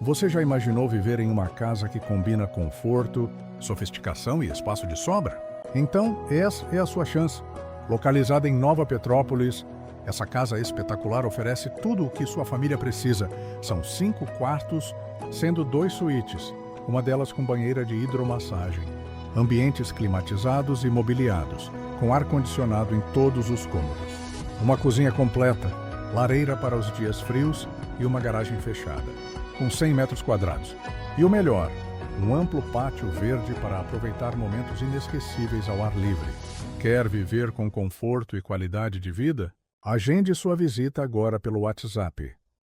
Você já imaginou viver em uma casa que combina conforto, sofisticação e espaço de sobra? Então, essa é a sua chance. Localizada em Nova Petrópolis, essa casa espetacular oferece tudo o que sua família precisa. São 5 quartos, sendo 2 suítes, uma delas com banheira de hidromassagem. Ambientes climatizados e mobiliados, com ar-condicionado em todos os cômodos. Uma cozinha completa, lareira para os dias frios e uma garagem fechada, com 100 metros quadrados. E o melhor, um amplo pátio verde para aproveitar momentos inesquecíveis ao ar livre. Quer viver com conforto e qualidade de vida? Agende sua visita agora pelo WhatsApp